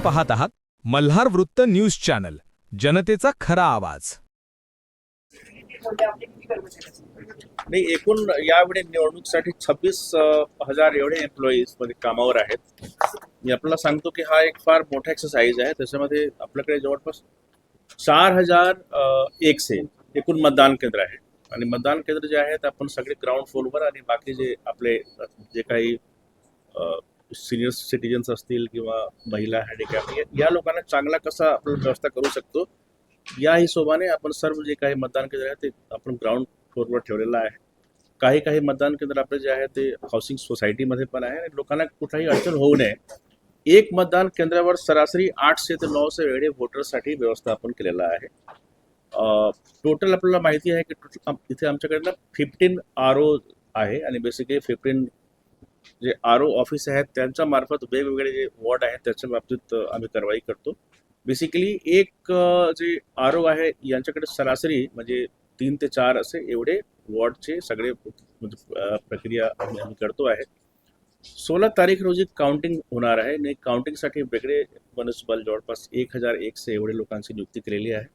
पाहत आहात मल्हार वृत्त न्यूज चॅनल, जनतेचा खरा आवाज. नाही, एकूण यावेळी निवडणुकीसाठी 26,000 एवढे एम्प्लॉईज मध्ये कामावर आहेत. मी आपल्याला सांगतो की हा एक फार मोठा एक्सरसाइज आहे. त्याच्यामध्ये आपल्याकडे जवळपास 4,001 एकूण मतदान केंद्र आहे आणि मतदान केंद्र जे आहेत आपण सगळे ग्राउंड फ्लोअरवर आणि बाकी जे आपले जे काही सिनियर सिटीजन्स असतील किंवा महिला हँडिकॅप या लोकांना चांगला कसा आपण व्यवस्था करू शकतो या हिशोबाने आपण सर्व जे काही मतदान केंद्र आहे ते आपण ग्राउंड फ्लोअरवर ठेवलेलं आहे. काही मतदान केंद्र आपले जे आहे ते हाऊसिंग सोसायटीमध्ये पण आहे आणि लोकांना कुठलाही अडचण होऊ नये. एक मतदान केंद्रावर सरासरी 800 ते 900 एवढे वोटर्ससाठी व्यवस्था आपण केलेला आहे. टोटल आपल्याला माहिती आहे की इथे आमच्याकडे ना 15 RO आहे आणि बेसिकली 15 जे RO ऑफिस आहेत त्यांच्या मार्फत वेगवेगळे जे वॉर्ड आहेत त्याच्या बाबतीत आम्ही कारवाई करतो. बेसिकली एक जे RO आहे यांच्याकडे सरासरी म्हणजे 3 ते 4 असे एवढे वॉर्डचे सगळे म्हणजे प्रक्रिया आम्ही करतो आहे. 16 तारीख रोजी काउंटिंग होणार आहे आणि काउंटिंगसाठी वेगळे म्युनिसिपल जवळपास 1,001 एवढे लोकांची नियुक्ती केलेली आहे.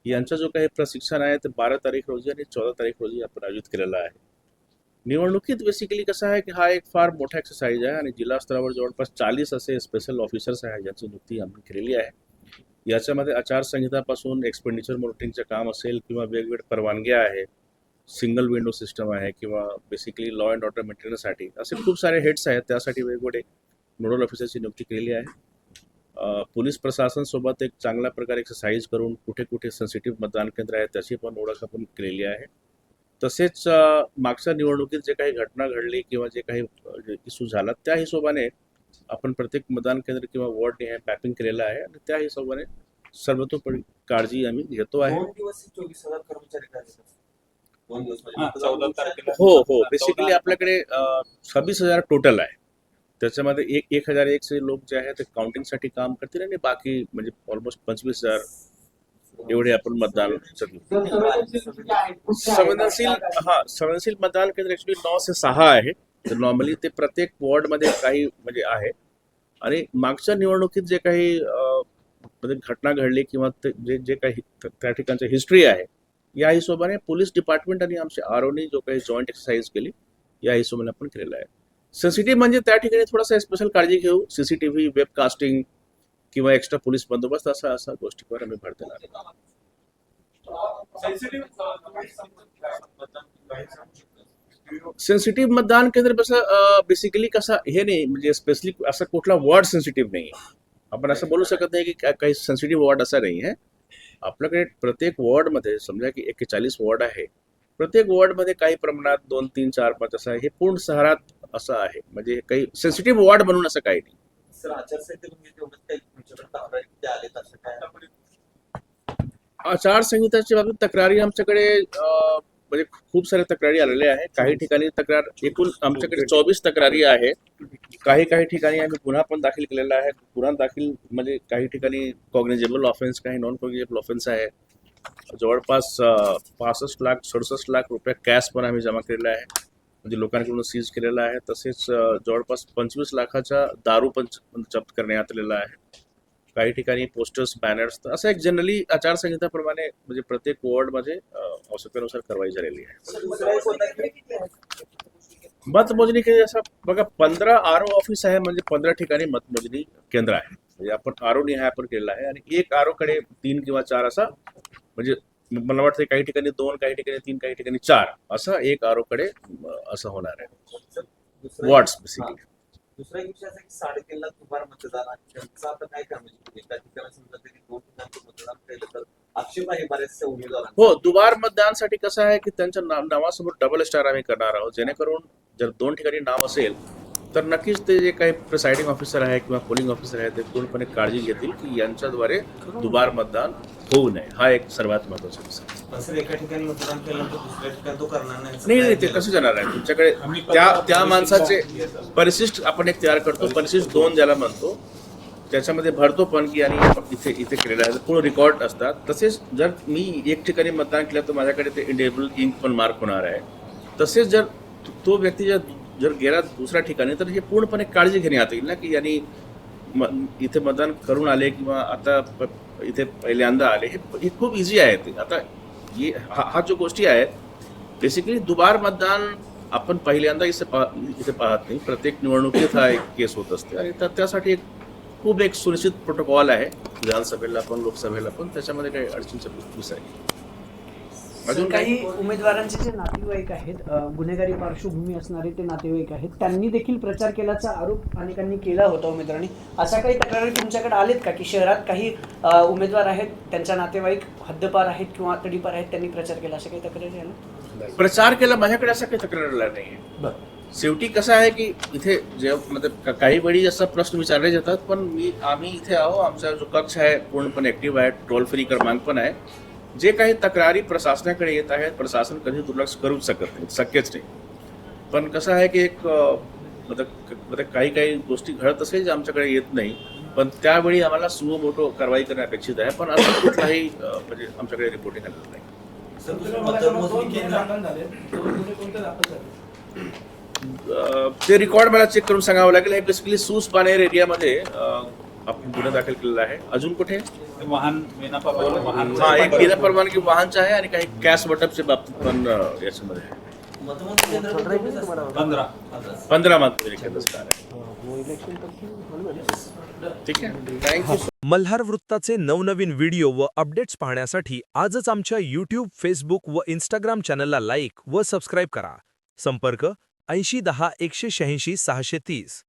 यांचा जो काही प्रशिक्षण आहे ते 12 तारीख रोजी आणि 14 तारीख रोजी आपण आयोजित केलेला आहे. निवडणुकीत बेसिकली कसं आहे की हा एक फार मोठा एक्सरसाइज आहे आणि जिल्हा स्तरावर जवळपास 40 असे स्पेशल ऑफिसर्स आहेत ज्यांची नियुक्ती आम्ही केलेली आहे. याच्यामध्ये आचारसंहितापासून एक्सपेंडिचर मॉनिटरिंगचं काम असेल किंवा वेगवेगळे परवानग्या आहे, सिंगल विंडो सिस्टम आहे किंवा बेसिकली लॉ अँड ऑर्डर मेंटेनन्ससाठी असे खूप सारे हेड्स आहेत. त्यासाठी वेगवेगळे नोडल ऑफिसरची नियुक्ती केलेली आहे. पोलीस प्रशासनसोबत एक चांगल्या प्रकारे एक्सरसाइज करून कुठे कुठे सेन्सिटिव्ह मतदान केंद्र आहेत त्याची पण ओळख आपण केलेली आहे. तसेच मागच्या निवडणुकीत जे काही घटना घडली किंवा जे काही इश्यू झाला त्या हिशोबाने आपण प्रत्येक मतदान केंद्र किंवा वॉर्डने हे मॅपिंग केलेलं आहे आणि त्या हिशोबाने सर्वतोपरी काळजी आम्ही घेतो आहे. हो बेसिकली आपल्याकडे 26,000 टोटल आहे. त्याच्यामध्ये 1,001 लोक जे आहेत ते काउंटिंगसाठी काम करतील आणि बाकी म्हणजे ऑलमोस्ट 25,000 एवढे आपण मतदान संवेदनशील मतदान केंद्र ऍक्च्युली 9 से 6 आहे. तर नॉर्मली ते प्रत्येक वॉर्डमध्ये काही म्हणजे आहे आणि मागच्या निवडणुकीत जे काही म्हणजे घटना घडली किंवा जे काही त्या ठिकाणची हिस्ट्री आहे या हिशोबाने पोलीस डिपार्टमेंट आणि आमच्या ROनी जो काही जॉईंट एक्सरसाइज केली या हिशोबाने आपण केलेला आहे. सेन्सिटिव्ह म्हणजे त्या ठिकाणी थोडासा स्पेशल काळजी घेऊ. CCTV, वेबकास्टिंग किंवा एक्स्ट्रा पोलीस बंदोबस्त असा गोष्टीवर आम्ही भर देणार. सेन्सिटिव्ह मतदान केंद्र बेसिकली कसं हे नाही म्हणजे स्पेशली असा कुठला वॉर्ड सेन्सिटिव्ह नाही आहे. आपण असं बोलू शकत नाही की काही सेन्सिटिव्ह वॉर्ड असा नाही आहे. आपल्याकडे प्रत्येक वॉर्डमध्ये समजा की 41 वॉर्ड आहे. प्रत्येक वॉर्डमध्ये काही प्रमाणात 2, 3, 4, 5 असं आहे. हे पूर्ण शहरात असं आहे म्हणजे काही सेन्सिटिव्ह वॉर्ड म्हणून असं काही नाही. आचारसंहिताच्या बाबतीत तक्रारी आमच्याकडे म्हणजे खूप साऱ्या तक्रारी आलेल्या आहे. काही ठिकाणी तक्रार एकूण आमच्याकडे 24 तक्रारी आहे. काही ठिकाणी आम्ही गुन्हा पण दाखल केलेला आहे. गुन्हा दाखल म्हणजे काही ठिकाणी कॉग्निजेबल ऑफेन्स, काही नॉन कॉग्निजेबल ऑफेन्स आहे. जवळपास 65 लाख 67 लाख रुपये कॅश पण आम्ही जमा केलेला आहे म्हणजे लोकांकडून सीज केलेला आहे. तसेच जवळपास 25 लाखाचा दारू पण जप्त करण्यात आलेला आहे. काही ठिकाणी पोस्टर्स, बॅनर्स असं एक जनरली आचारसंहिताप्रमाणे म्हणजे प्रत्येक वॉर्डमध्ये आवश्यकतेनुसार कारवाई झालेली आहे. मतमोजणी केली असं बघा 15 RO ऑफिस आहे म्हणजे 15 ठिकाणी मतमोजणी केंद्र आहे. म्हणजे आपण ROनी हा आपण केलेला आहे आणि एक ROकडे 3 किंवा 4 असा म्हणजे मला वाटतं काही ठिकाणी 2, काही ठिकाणी 3, काही ठिकाणी 4 असं एक ROकडे असं होणार आहे. Wards basically. दुसरा एक विषय असा की साडेतीनला दुबार मतदान त्यांचं आता काय काम आहे? त्या ठिकाणी समजा तरी 2 ठिकाणचं मतदान केलं तर आक्षेप आहे बऱ्याचशा उमेदवारांचा. हो, दुबार मतदानसाठी कसं आहे की त्यांच्या नावासमोर डबल स्टार आम्ही करणार आहोत जेणेकरून जर 2 ठिकाणी नाव असेल तर नक्कीच ते जे काही प्रिसाइडिंग ऑफिसर आहे किंवा पोलिंग ऑफिसर आहे ते पूर्णपणे काळजी घेतील की यांच्याद्वारे दुबार मतदान होऊ नये. हा एक सर्वात महत्वाचा विषय. एका ठिकाणी मतदान केल्यानंतर दुसऱ्या ठिकाणी तो करणार नाही ते कसं जाणार आहे तुमच्याकडे त्या माणसाचे परिशिष्ट आपण एक तयार करतो. परिशिष्ट 2 ज्याला म्हणतो त्याच्यामध्ये भरतो पण की आणि इथे केलेलं आहे पूर्ण रेकॉर्ड असतात. तसेच जर मी एक ठिकाणी मतदान केलं तर माझ्याकडे ते इंडेबल इंक पण मार्क होणार आहे. तसेच जर तो व्यक्ती जर गेला दुसऱ्या ठिकाणी तर हे पूर्णपणे काळजी घेण्यात येईल ना की यांनी इथे मतदान करून आले किंवा आता इथे पहिल्यांदा आले हे खूप इझी आहे ते. आता हा जो गोष्टी आहेत बेसिकली दुबार मतदान आपण पहिल्यांदा इथे पाहत नाही. प्रत्येक निवडणुकीत हा एक केस होत असते आणि त्यासाठी खूप एक सुनिश्चित प्रोटोकॉल आहे विधानसभेला पण लोकसभेला पण. त्याच्यामध्ये काही अडचणीचा विषय आहे. अजून काही उमेदवारांचे जे नातेवाईक आहेत गुन्हेगारी पार्श्वभूमी असणारे ते नातेवाईक आहेत त्यांनी देखील प्रचार केल्याचा आरोप अनेकांनी केला होता उमेदवारांनी. अशा काही तक्रारी तुमच्याकडे आलेत का की शहरात काही उमेदवार आहेत त्यांच्या नातेवाईक हद्दपार आहेत किंवा तडीपार आहेत त्यांनी प्रचार केला, अशा काही तक्रारी आल्या? प्रचार केला माझ्याकडे असं काही तक्रार आला नाही. शेवटी कसं आहे की इथे जे मतलब काही वेळी असा प्रश्न विचारले जातात पण आम्ही इथे आहो. आमचा जो कक्ष आहे पूर्णपणे ऍक्टिव्ह आहे. टोल फ्री क्रमांक पण आहे. जे काही तक्रारी प्रशासनाकडे येत आहेत प्रशासन कधी दुर्लक्ष करूच शकत नाही, शक्यच नाही. पण कसं आहे की एक मतलब काही गोष्टी घडत असेल जे आमच्याकडे येत नाही पण त्यावेळी आम्हाला सुमो मोठो कारवाई करणे अपेक्षित आहे. पण असं कुठलाही म्हणजे आमच्याकडे रिपोर्टिंग आलेलं नाही. ते रेकॉर्ड मला चेक करून सांगावं लागेल. हे बेसिकली सूस पानेर एरियामध्ये आपण गुन्हा दाखल केलेला आहे. अजून कुठे वाहन हा एक बिना परवानगी वाहनचं आहे आणि काही कॅश वाटपच्या बाबतीत पण याच्यामध्ये आहे. 15 मतदान केंद्र आहे. ठीक आहे, थँक्यू. मल्हार वृत्ताचे नवनवीन व्हिडिओ व अपडेट्स पाहण्यासाठी आजच आमच्या यूट्यूब, फेसबुक व इंस्टाग्राम चॅनलला लाईक व सबस्क्राईब करा. संपर्क 80 10 186 630.